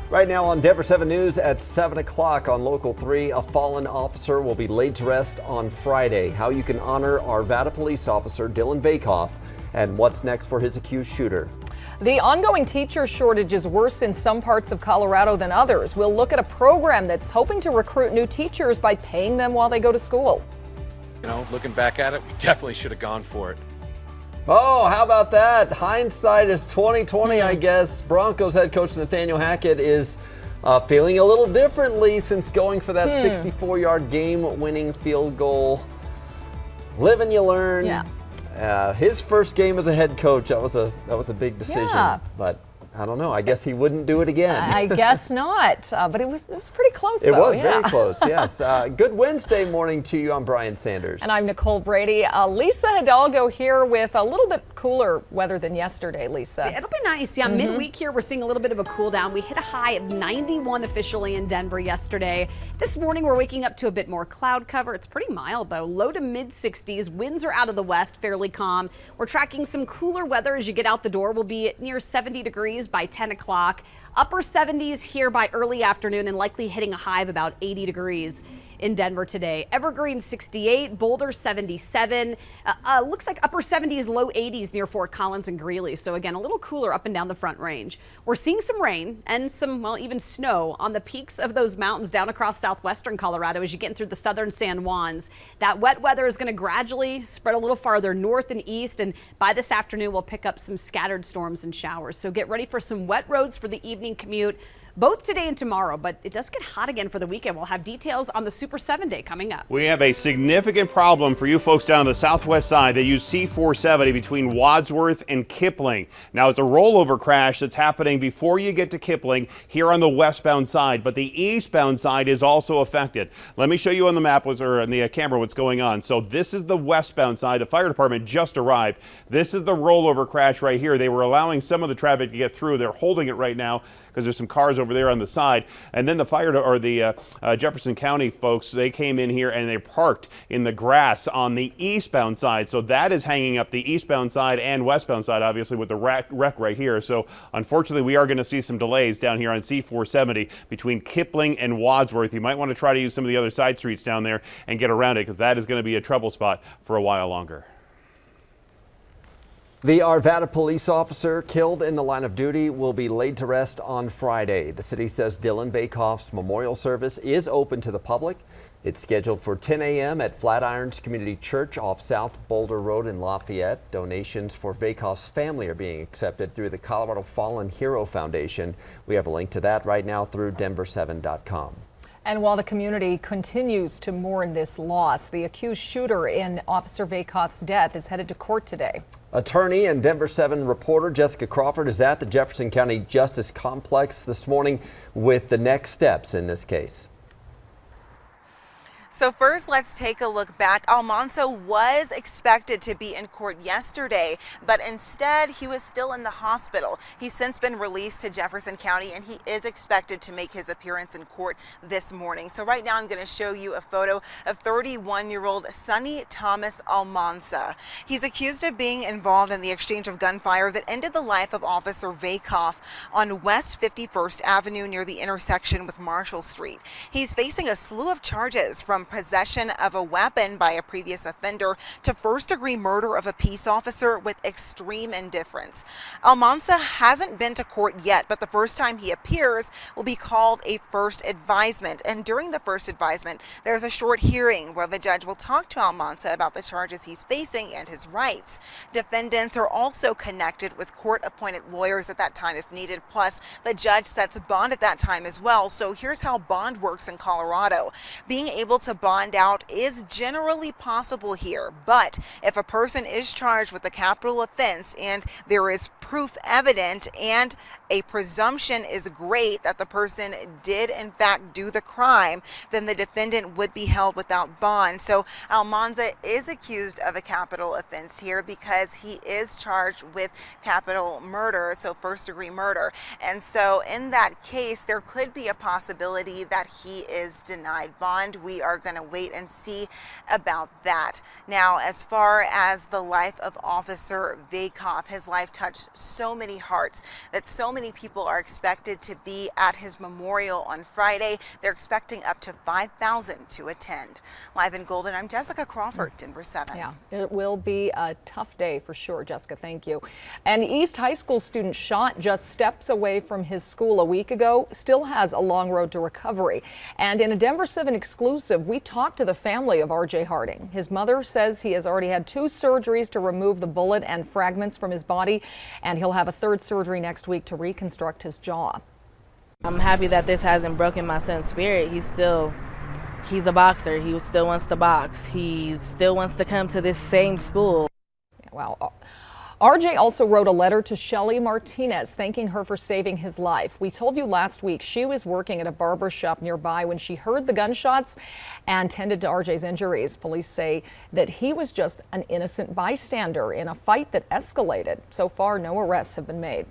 Right now on Denver 7 News at 7 o'clock on Local 3, a fallen officer will be laid to rest on Friday. How you can honor Arvada police officer Dylan Vakoff and what's next for his accused shooter. The ongoing teacher shortage is worse in some parts of Colorado than others. We'll look at a program that's hoping to recruit new teachers by paying them while they go to school. You know, looking back at it, we definitely should have gone for it. Oh, how about that? Hindsight is 2020, I guess. Broncos head coach Nathaniel Hackett is feeling a little differently since going for that 64-yard game-winning field goal. Live and you learn. Yeah. His first game as a head coach, that was a big decision. Yeah. But I don't know. I guess he wouldn't do it again. I guess not. But it was pretty close, It though. was very close, yes. Good Wednesday morning to you. I'm Brian Sanders. And I'm Nicole Brady. Lisa Hidalgo here with a little bit cooler weather than yesterday, Lisa. It'll be nice. Yeah, midweek here, we're seeing a little bit of a cool down. We hit a high of 91 officially in Denver yesterday. This morning, we're waking up to a bit more cloud cover. It's pretty mild, though. Low to mid 60s. Winds are out of the west, fairly calm. We're tracking some cooler weather as you get out the door. We'll be near 70 degrees by 10 o'clock. Upper 70s here by early afternoon and likely hitting a high of about 80 degrees in Denver today. Evergreen 68, Boulder 77. Looks like upper 70s, low 80s near Fort Collins and Greeley. So again, a little cooler up and down the Front Range. We're seeing some rain and some, well, even snow on the peaks of those mountains down across southwestern Colorado as you get through the southern San Juans. That wet weather is going to gradually spread a little farther north and east, and by this afternoon we'll pick up some scattered storms and showers. So get ready for some wet roads for the evening commute, both today and tomorrow, but it does get hot again for the weekend. We'll have details on the Super 7 Day coming up. We have a significant problem for you folks down on the southwest side that use C470 between Wadsworth and Kipling. Now, it's a rollover crash that's happening before you get to Kipling here on the westbound side, but the eastbound side is also affected. Let me show you on the map or on the camera what's going on. So this is the westbound side. The fire department just arrived. This is the rollover crash right here. They were allowing some of the traffic to get through. They're holding it right now because there's some cars over there on the side. And then the Jefferson County folks, they came in here and they parked in the grass on the eastbound side. So that is hanging up the eastbound side and westbound side, obviously, with the wreck right here. So unfortunately, we are going to see some delays down here on C470 between Kipling and Wadsworth. You might want to try to use some of the other side streets down there and get around it, because that is going to be a trouble spot for a while longer. The Arvada police officer killed in the line of duty will be laid to rest on Friday. The city says Dylan Vakoff's memorial service is open to the public. It's scheduled for 10 a.m. at Flatirons Community Church off South Boulder Road in Lafayette. Donations for Vakoff's family are being accepted through the Colorado Fallen Hero Foundation. We have a link to that right now through denver7.com. And while the community continues to mourn this loss, the accused shooter in Officer Vakoff's death is headed to court today. Attorney and Denver 7 reporter Jessica Crawford is at the Jefferson County Justice Complex this morning with the next steps in this case. So first, let's take a look back. Almanza was expected to be in court yesterday, but instead he was still in the hospital. He's since been released to Jefferson County, and he is expected to make his appearance in court this morning. So right now I'm going to show you a photo of 31-year-old Sonny Thomas Almanza. He's accused of being involved in the exchange of gunfire that ended the life of Officer Vakoff on West 51st Avenue near the intersection with Marshall Street. He's facing a slew of charges, from possession of a weapon by a previous offender to first-degree murder of a peace officer with extreme indifference. Almanza hasn't been to court yet, but the first time he appears will be called a first advisement. And during the first advisement, there's a short hearing where the judge will talk to Almanza about the charges he's facing and his rights. Defendants are also connected with court-appointed lawyers at that time if needed. Plus, the judge sets a bond at that time as well. So here's how bond works in Colorado. Being able to bond out is generally possible here, but if a person is charged with a capital offense and there is proof evident and a presumption is great that the person did in fact do the crime, then the defendant would be held without bond. So Almanza is accused of a capital offense here because he is charged with capital murder, so first-degree murder. And so in that case, there could be a possibility that he is denied bond. We are we're going to wait and see about that. Now, as far as the life of Officer Vails, his life touched so many hearts that so many people are expected to be at his memorial on Friday. They're expecting up to 5,000 to attend. Live in Golden, I'm Jessica Crawford, Denver 7. Yeah, it will be a tough day for sure, Jessica. Thank you. An East High School student shot just steps away from his school a week ago still has a long road to recovery. And in a Denver 7 exclusive, we talked to the family of RJ Harding. His mother says he has already had 2 surgeries to remove the bullet and fragments from his body, and he'll have a 3rd surgery next week to reconstruct his jaw. I'm happy that this hasn't broken my son's spirit. He's a boxer. He still wants to box. He still wants to come to this same school. Wow. RJ also wrote a letter to Shelly Martinez thanking her for saving his life. We told you last week she was working at a barber shop nearby when she heard the gunshots and tended to RJ's injuries. Police say that he was just an innocent bystander in a fight that escalated. So far, no arrests have been made.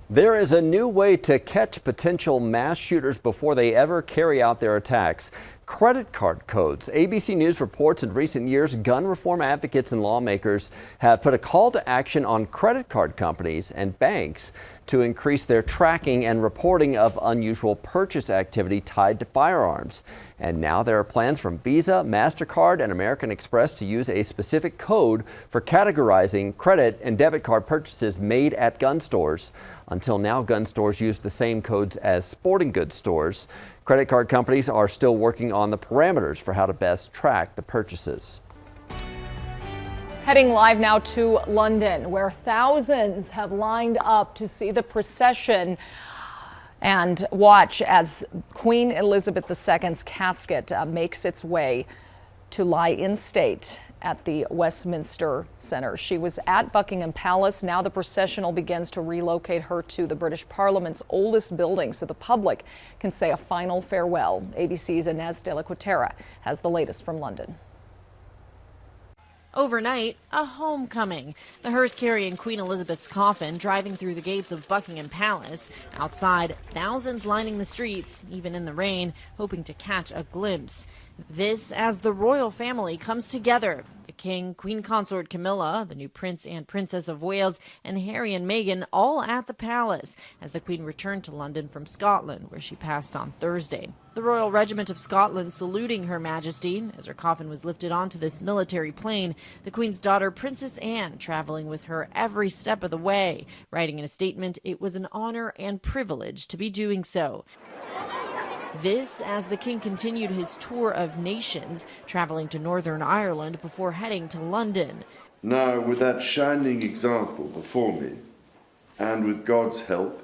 There is a new way to catch potential mass shooters before they ever carry out their attacks. Credit card codes. ABC News reports in recent years, gun reform advocates and lawmakers have put a call to action on credit card companies and banks to increase their tracking and reporting of unusual purchase activity tied to firearms. And now there are plans from Visa, MasterCard, and American Express to use a specific code for categorizing credit and debit card purchases made at gun stores. Until now, gun stores use the same codes as sporting goods stores. Credit card companies are still working on the parameters for how to best track the purchases. Heading live now to London, where thousands have lined up to see the procession and watch as Queen Elizabeth II's casket makes its way to lie in state at the Westminster Center. She was at Buckingham Palace. Now the processional begins to relocate her to the British Parliament's oldest building so the public can say a final farewell. ABC's Inez de la Quatera has the latest from London. Overnight, a homecoming. The hearse carrying Queen Elizabeth's coffin driving through the gates of Buckingham Palace. Outside, thousands lining the streets, even in the rain, hoping to catch a glimpse. This as the royal family comes together. The King, Queen Consort Camilla, the new Prince and Princess of Wales, and Harry and Meghan all at the palace as the Queen returned to London from Scotland, where she passed on Thursday. The Royal Regiment of Scotland saluting Her Majesty as her coffin was lifted onto this military plane. The Queen's daughter, Princess Anne, traveling with her every step of the way, writing in a statement, "It was an honor and privilege to be doing so." This as the King continued his tour of nations, traveling to Northern Ireland before heading to London. Now, with that shining example before me, and with God's help,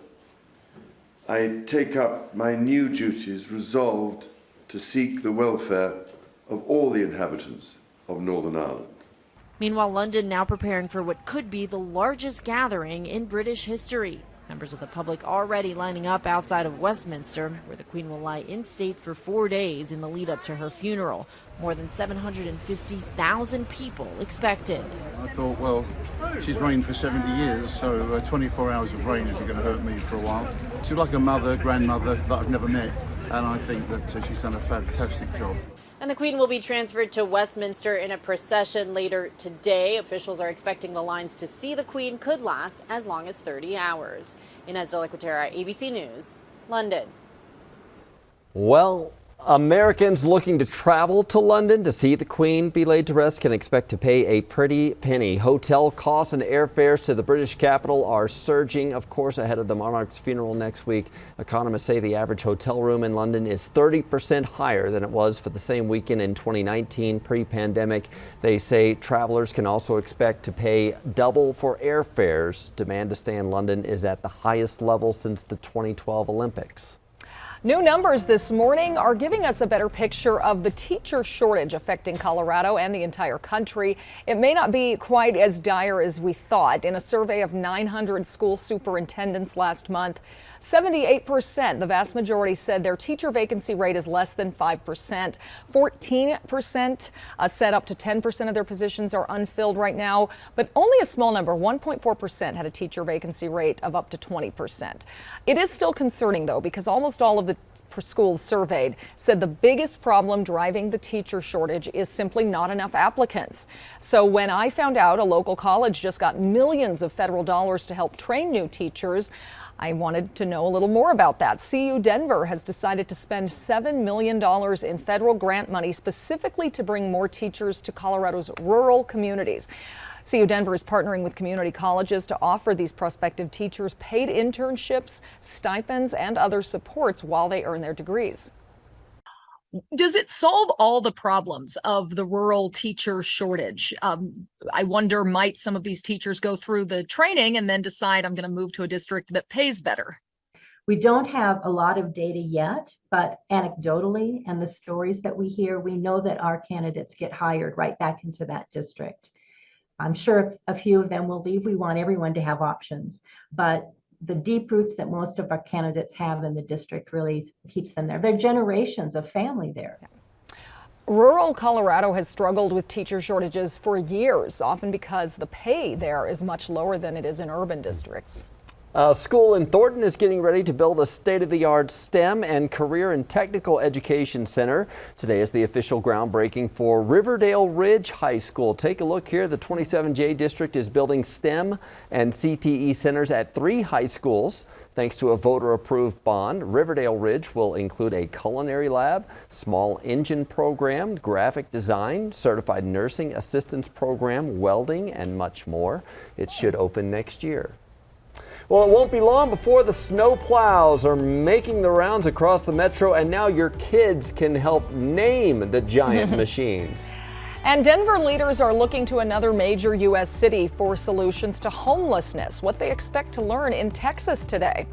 I take up my new duties resolved to seek the welfare of all the inhabitants of Northern Ireland. Meanwhile, London now preparing for what could be the largest gathering in British history. Members of the public already lining up outside of Westminster, where the Queen will lie in state for 4 days in the lead up to her funeral. More than 750,000 people expected. I thought, well, she's reigned for 70 years, so 24 hours of reign isn't going to hurt me for a while. She's like a mother, grandmother that I've never met, and I think that she's done a fantastic job. And the Queen will be transferred to Westminster in a procession later today. Officials are expecting the lines to see the Queen could last as long as 30 hours. Inez de la Quatera, ABC News, London. Well, Americans looking to travel to London to see the Queen be laid to rest can expect to pay a pretty penny. Hotel costs and airfares to the British capital are surging, of course, ahead of the monarch's funeral next week. Economists say the average hotel room in London is 30% higher than it was for the same weekend in 2019, pre-pandemic. They say travelers can also expect to pay double for airfares. Demand to stay in London is at the highest level since the 2012 Olympics. New numbers this morning are giving us a better picture of the teacher shortage affecting Colorado and the entire country. It may not be quite as dire as we thought. In a survey of 900 school superintendents last month, 78%, the vast majority, said their teacher vacancy rate is less than 5%. 14% said up to 10% of their positions are unfilled right now, but only a small number, 1.4%, had a teacher vacancy rate of up to 20%. It is still concerning, though, because almost all of the the schools surveyed said the biggest problem driving the teacher shortage is simply not enough applicants. So when I found out a local college just got millions of federal dollars to help train new teachers, I wanted to know a little more about that. CU Denver has decided to spend $7 million in federal grant money specifically to bring more teachers to Colorado's rural communities. CU Denver is partnering with community colleges to offer these prospective teachers paid internships, stipends, and other supports while they earn their degrees. Does it solve all the problems of the rural teacher shortage? I wonder, might some of these teachers go through the training and then decide I'm going to move to a district that pays better? We don't have a lot of data yet, but anecdotally and the stories that we hear, we know that our candidates get hired right back into that district. I'm sure a few of them will leave. We want everyone to have options, but the deep roots that most of our candidates have in the district really keeps them there. They're generations of family there. Rural Colorado has struggled with teacher shortages for years, often because the pay there is much lower than it is in urban districts. A school in Thornton is getting ready to build a state-of-the-art STEM and career and technical education center. Today is the official groundbreaking for Riverdale Ridge High School. Take a look here. The 27J district is building STEM and CTE centers at 3 high schools. Thanks to a voter-approved bond, Riverdale Ridge will include a culinary lab, small engine program, graphic design, certified nursing assistance program, welding, and much more. It should open next year. Well, it won't be long before the snow plows are making the rounds across the metro, and now your kids can help name the giant machines. And Denver leaders are looking to another major U.S. city for solutions to homelessness. What they expect to learn in Texas today.